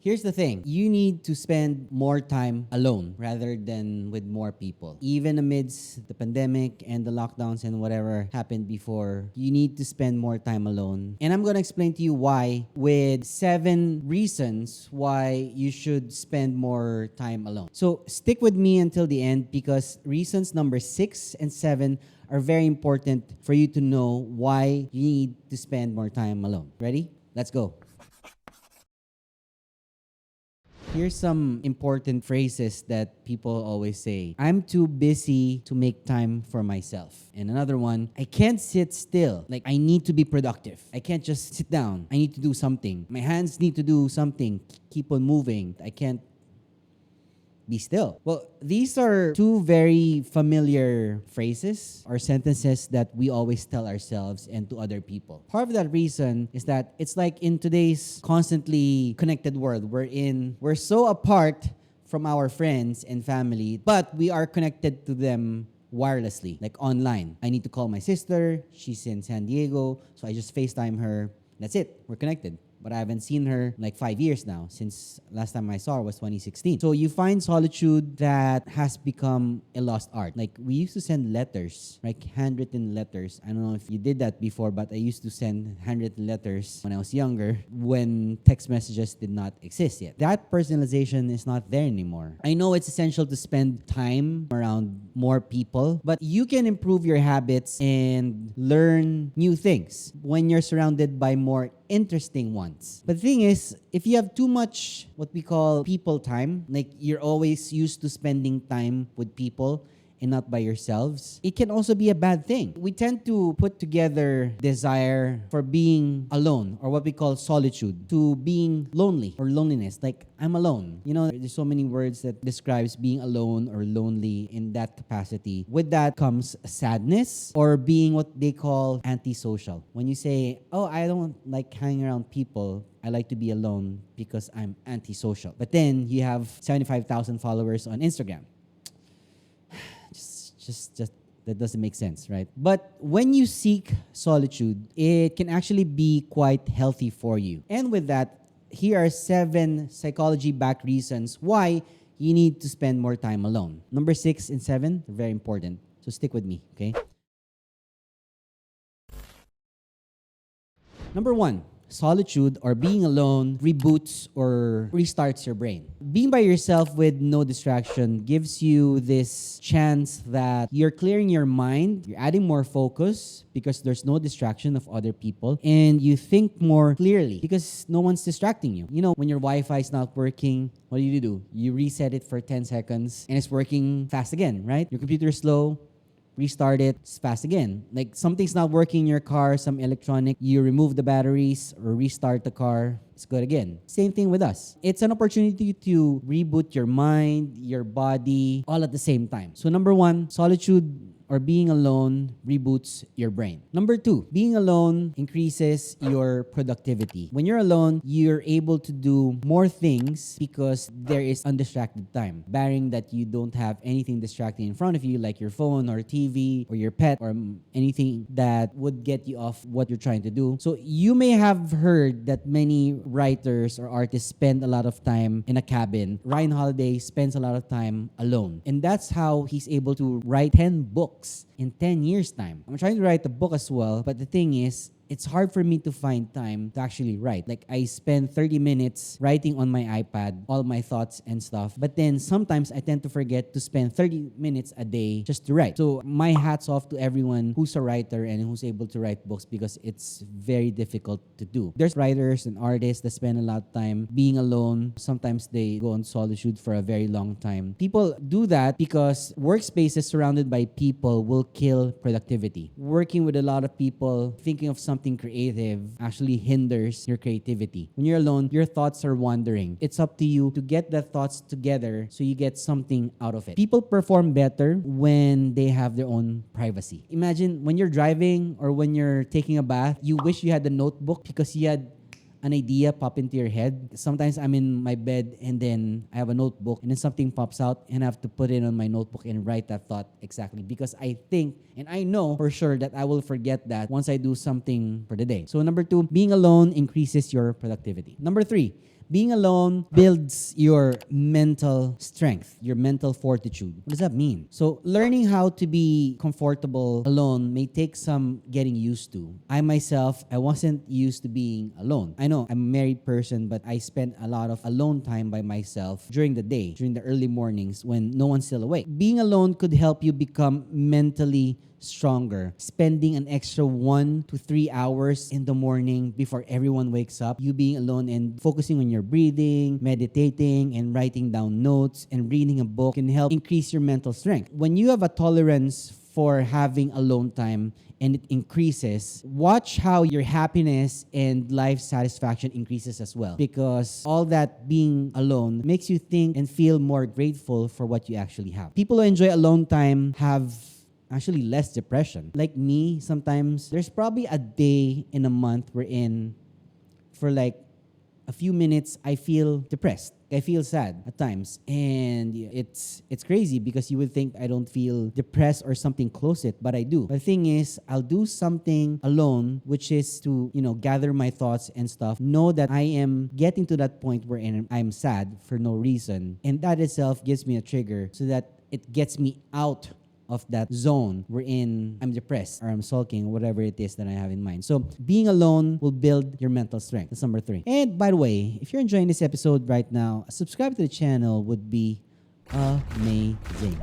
Here's the thing. You need to spend more time alone rather than with more people. Even amidst the pandemic and the lockdowns and whatever happened before, you need to spend more time alone. And I'm going to explain to you why with 7 reasons why you should spend more time alone. So stick with me until the end because reasons number 6 and 7 are very important for you to know why you need to spend more time alone. Ready? Let's go. Here's some important phrases that people always say. I'm too busy to make time for myself. And another one, I can't sit still. Like, I need to be productive. I can't just sit down. I need to do something. My hands need to do something. Keep on moving. I can't be still. Well, these are 2 very familiar phrases or sentences that we always tell ourselves and to other people. Part of that reason is that it's like in today's constantly connected world, we're so apart from our friends and family, but we are connected to them wirelessly, like online. I need to call my sister. She's in San Diego, so I just FaceTime her. That's it. We're connected. But I haven't seen her in like 5 years now, since last time I saw her was 2016. So you find solitude that has become a lost art. Like we used to send letters, like handwritten letters. I don't know if you did that before, but I used to send handwritten letters when I was younger, when text messages did not exist yet. That personalization is not there anymore. I know it's essential to spend time around more people, but you can improve your habits and learn new things when you're surrounded by more interesting ones. But the thing is, if you have too much what we call people time, like you're always used to spending time with people and not by yourselves, it can also be a bad thing. We tend to put together desire for being alone, or what we call solitude, to being lonely or loneliness. Like, I'm alone. You know, there's so many words that describes being alone or lonely in that capacity. With that comes sadness or being what they call antisocial. When you say, oh, I don't like hanging around people, I like to be alone because I'm antisocial. But then you have 75,000 followers on Instagram. Just that doesn't make sense, right? But when you seek solitude, it can actually be quite healthy for you. And with that, here are 7 psychology-backed reasons why you need to spend more time alone. Number 6 and 7 are very important. So stick with me, okay? Number 1, solitude or being alone reboots or restarts your brain. Being by yourself with no distraction gives you this chance that you're clearing your mind, you're adding more focus because there's no distraction of other people, and you think more clearly because no one's distracting you. You know, when your Wi-Fi is not working, what do? You reset it for 10 seconds and it's working fast again, right? Your computer is slow, restart it, it's fast again. Like something's not working in your car, some electronic, you remove the batteries or restart the car, it's good again. Same thing with us. It's an opportunity to reboot your mind, your body, all at the same time. So number 1, solitude or being alone reboots your brain. Number 2, being alone increases your productivity. When you're alone, you're able to do more things because there is undistracted time. Barring that you don't have anything distracting in front of you, like your phone or TV or your pet or anything that would get you off what you're trying to do. So you may have heard that many writers or artists spend a lot of time in a cabin. Ryan Holiday spends a lot of time alone. And that's how he's able to write 10 books in 10 years' time. I'm trying to write a book as well, but the thing is, it's hard for me to find time to actually write. Like, I spend 30 minutes writing on my iPad, all my thoughts and stuff. But then sometimes I tend to forget to spend 30 minutes a day just to write. So my hat's off to everyone who's a writer and who's able to write books because it's very difficult to do. There's writers and artists that spend a lot of time being alone. Sometimes they go on solitude for a very long time. People do that because workspaces surrounded by people will kill productivity. Working with a lot of people, thinking of something creative actually hinders your creativity. When you're alone, your thoughts are wandering. It's up to you to get the thoughts together so you get something out of it. People perform better when they have their own privacy. Imagine when you're driving or when you're taking a bath, you wish you had a notebook because you had an idea pop into your head. Sometimes I'm in my bed and then I have a notebook and then something pops out and I have to put it on my notebook and write that thought exactly because I think and I know for sure that I will forget that once I do something for the day. So number 2, being alone increases your productivity. Number 3, Being alone builds your mental strength, your mental fortitude. What does that mean? So learning how to be comfortable alone may take some getting used to. I myself, I wasn't used to being alone. I know I'm a married person, but I spent a lot of alone time by myself during the day, during the early mornings when no one's still awake. Being alone could help you become mentally stronger. Spending an extra 1 to 3 hours in the morning before everyone wakes up, you being alone and focusing on your breathing, meditating, and writing down notes and reading a book can help increase your mental strength. When you have a tolerance for having alone time and it increases, watch how your happiness and life satisfaction increases as well. Because all that being alone makes you think and feel more grateful for what you actually have. People who enjoy alone time have actually less depression. Like me, sometimes there's probably a day in a month we're in for like a few minutes I feel depressed. I feel sad at times. And it's crazy because you would think I don't feel depressed or something close to it, but I do. But the thing is, I'll do something alone, which is to, gather my thoughts and stuff. Know that I am getting to that point where I'm sad for no reason. And that itself gives me a trigger so that it gets me out of that zone wherein I'm depressed or I'm sulking or whatever it is that I have in mind. So being alone will build your mental strength. That's number 3. And by the way, if you're enjoying this episode right now, subscribe to the channel would be amazing.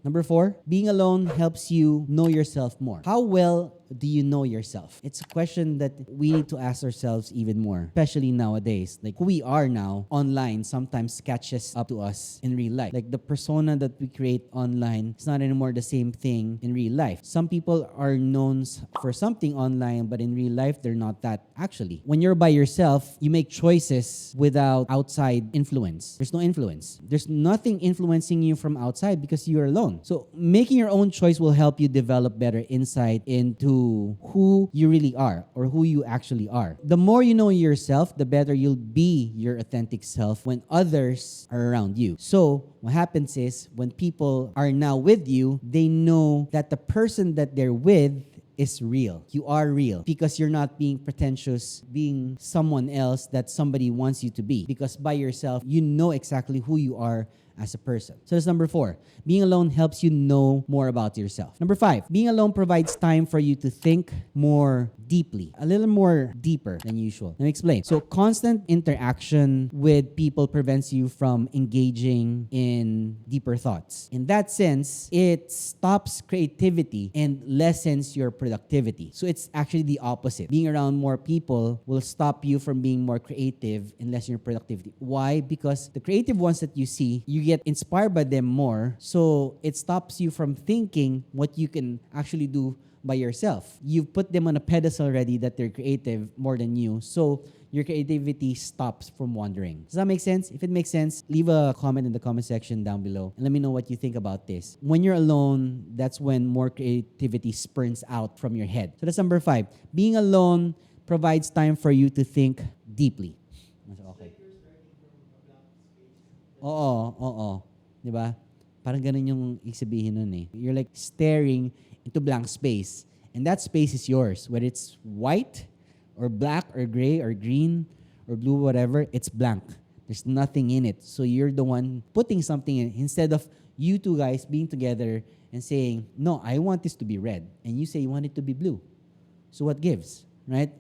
Number 4, being alone helps you know yourself more. How well do you know yourself? It's a question that we need to ask ourselves even more, especially nowadays. Like who we are now online sometimes catches up to us in real life. Like the persona that we create online is not anymore the same thing in real life. Some people are known for something online, but in real life, they're not that actually. When you're by yourself, you make choices without outside influence. There's no influence. There's nothing influencing you from outside because you're alone. So making your own choice will help you develop better insight into who you really are or who you actually are. The more you know yourself, the better you'll be your authentic self when others are around you. So what happens is when people are now with you, they know that the person that they're with is real. You are real because you're not being pretentious, being someone else that somebody wants you to be. Because by yourself, you know exactly who you are as a person. So that's number 4. Being alone helps you know more about yourself. Number 5, being alone provides time for you to think more deeply, a little more deeper than usual. Let me explain. So constant interaction with people prevents you from engaging in deeper thoughts. In that sense, it stops creativity and lessens your productivity. So it's actually the opposite. Being around more people will stop you from being more creative and lessen your productivity. Why? Because the creative ones that you see, you get inspired by them more. So it stops you from thinking what you can actually do by yourself. You've put them on a pedestal already that they're creative more than you. So your creativity stops from wandering. Does that make sense? If it makes sense, leave a comment in the comment section down below and let me know what you think about this. When you're alone, that's when more creativity spurns out from your head. So that's number 5. Being alone provides time for you to think deeply. Okay. Oo. Diba? Parang ganun yung isabihin nun eh. You're like staring into blank space. And that space is yours. Whether it's white or black or gray or green or blue, whatever, it's blank. There's nothing in it. So you're the one putting something in instead of you two guys being together and saying, no, I want this to be red. And you say you want it to be blue. So what gives, right?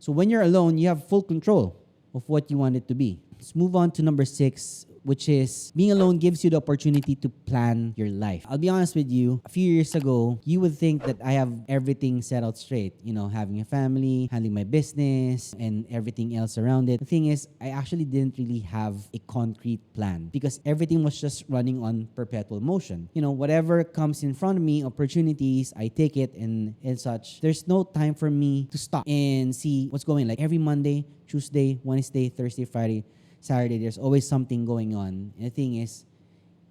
So when you're alone, you have full control of what you want it to be. Let's move on to number 6, which is being alone gives you the opportunity to plan your life. I'll be honest with you, a few years ago, you would think that I have everything set out straight, having a family, handling my business, and everything else around it. The thing is, I actually didn't really have a concrete plan because everything was just running on perpetual motion. Whatever comes in front of me, opportunities, I take it and such. There's no time for me to stop and see what's going on. Like every Monday, Tuesday, Wednesday, Thursday, Friday, Saturday, there's always something going on. And the thing is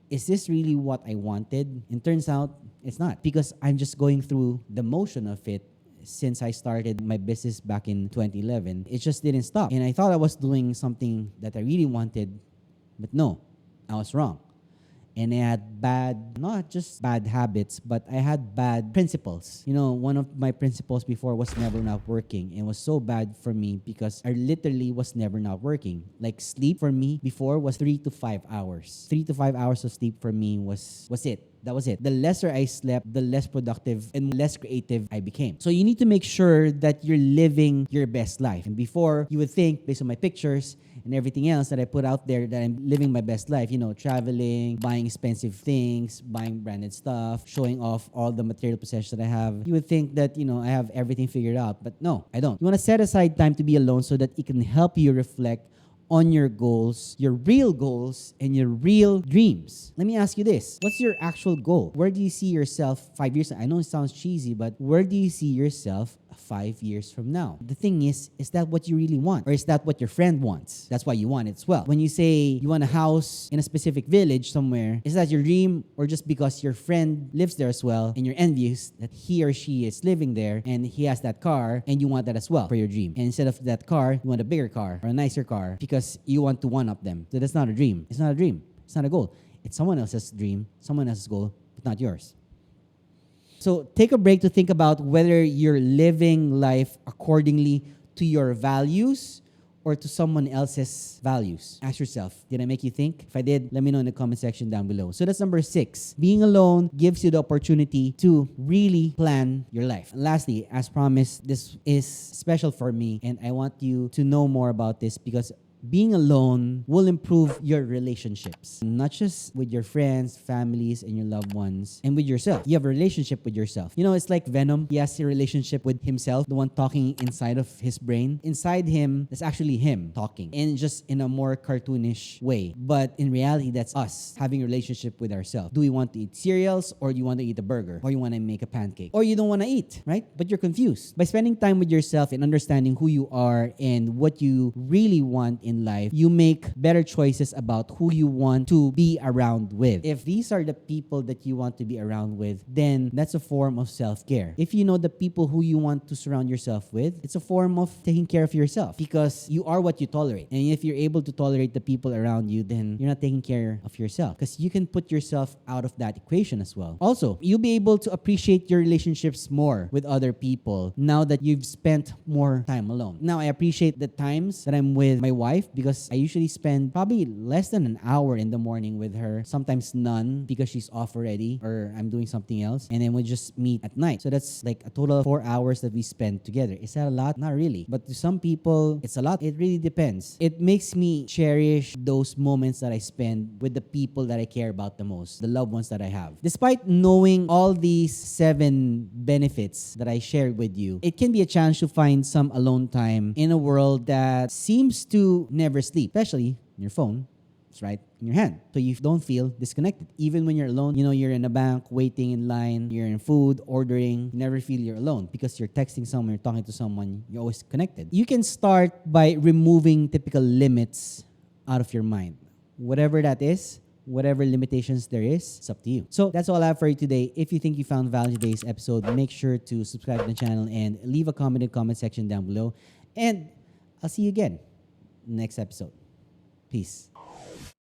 this really what I wanted? And turns out it's not because I'm just going through the motion of it since I started my business back in 2011. It just didn't stop. And I thought I was doing something that I really wanted, but no, I was wrong. and I had bad, not just bad habits, but I had bad principles. You know, one of my principles before was never not working, and it was so bad for me because I literally was never not working. Like sleep for me before was 3 to 5 hours. 3 to 5 hours of sleep for me was it. That was it. The lesser I slept, the less productive and less creative I became. So you need to make sure that you're living your best life. And before, you would think, based on my pictures and everything else that I put out there, that I'm living my best life. You know, traveling, buying expensive things, buying branded stuff, showing off all the material possessions that I have. You would think that, you know, I have everything figured out. But no, I don't. You want to set aside time to be alone so that it can help you reflect on your goals, your real goals, and your real dreams. Let me ask you this. What's your actual goal? Where do you see yourself 5 years? I know it sounds cheesy, but where do you see yourself 5 years from now? The thing is that what you really want? Or is that what your friend wants? That's why you want it as well. When you say you want a house in a specific village somewhere, is that your dream, or just because your friend lives there as well and you're envious that he or she is living there and he has that car and you want that as well for your dream? And instead of that car, you want a bigger car or a nicer car because you want to one-up them. So that's not a dream. It's not a dream. It's not a goal. It's someone else's dream, someone else's goal, but not yours. So take a break to think about whether you're living life accordingly to your values or to someone else's values. Ask yourself, did I make you think? If I did, let me know in the comment section down below. So that's number 6. Being alone gives you the opportunity to really plan your life. And lastly, as promised, this is special for me, and I want you to know more about this because being alone will improve your relationships, not just with your friends, families, and your loved ones, and with yourself. You have a relationship with yourself. You know, it's like Venom. He has a relationship with himself, the one talking inside of his brain. Inside him, that's actually him talking, and just in a more cartoonish way. But in reality, that's us having a relationship with ourselves. Do we want to eat cereals, or do you want to eat a burger, or you want to make a pancake, or you don't want to eat, right? But you're confused. By spending time with yourself and understanding who you are and what you really want in life, you make better choices about who you want to be around with. If these are the people that you want to be around with, then that's a form of self-care. If you know the people who you want to surround yourself with, it's a form of taking care of yourself because you are what you tolerate. And if you're able to tolerate the people around you, then you're not taking care of yourself because you can put yourself out of that equation as well. Also, you'll be able to appreciate your relationships more with other people now that you've spent more time alone. Now, I appreciate the times that I'm with my wife because I usually spend probably less than an hour in the morning with her, sometimes none because she's off already or I'm doing something else, and then we just meet at night. So that's like a total of 4 hours that we spend together. Is that a lot? Not really. But to some people, it's a lot. It really depends. It makes me cherish those moments that I spend with the people that I care about the most, the loved ones that I have. Despite knowing all these 7 benefits that I shared with you, it can be a challenge to find some alone time in a world that seems to never sleep, especially your phone. It's right in your hand. So you don't feel disconnected. Even when you're alone, you know, you're in a bank, waiting in line, you're in food, ordering, you never feel you're alone because you're texting someone, you're talking to someone, you're always connected. You can start by removing typical limits out of your mind. Whatever that is, whatever limitations there is, it's up to you. So that's all I have for you today. If you think you found value in today's episode, make sure to subscribe to the channel and leave a comment in the comment section down below. And I'll see you again next episode. Peace.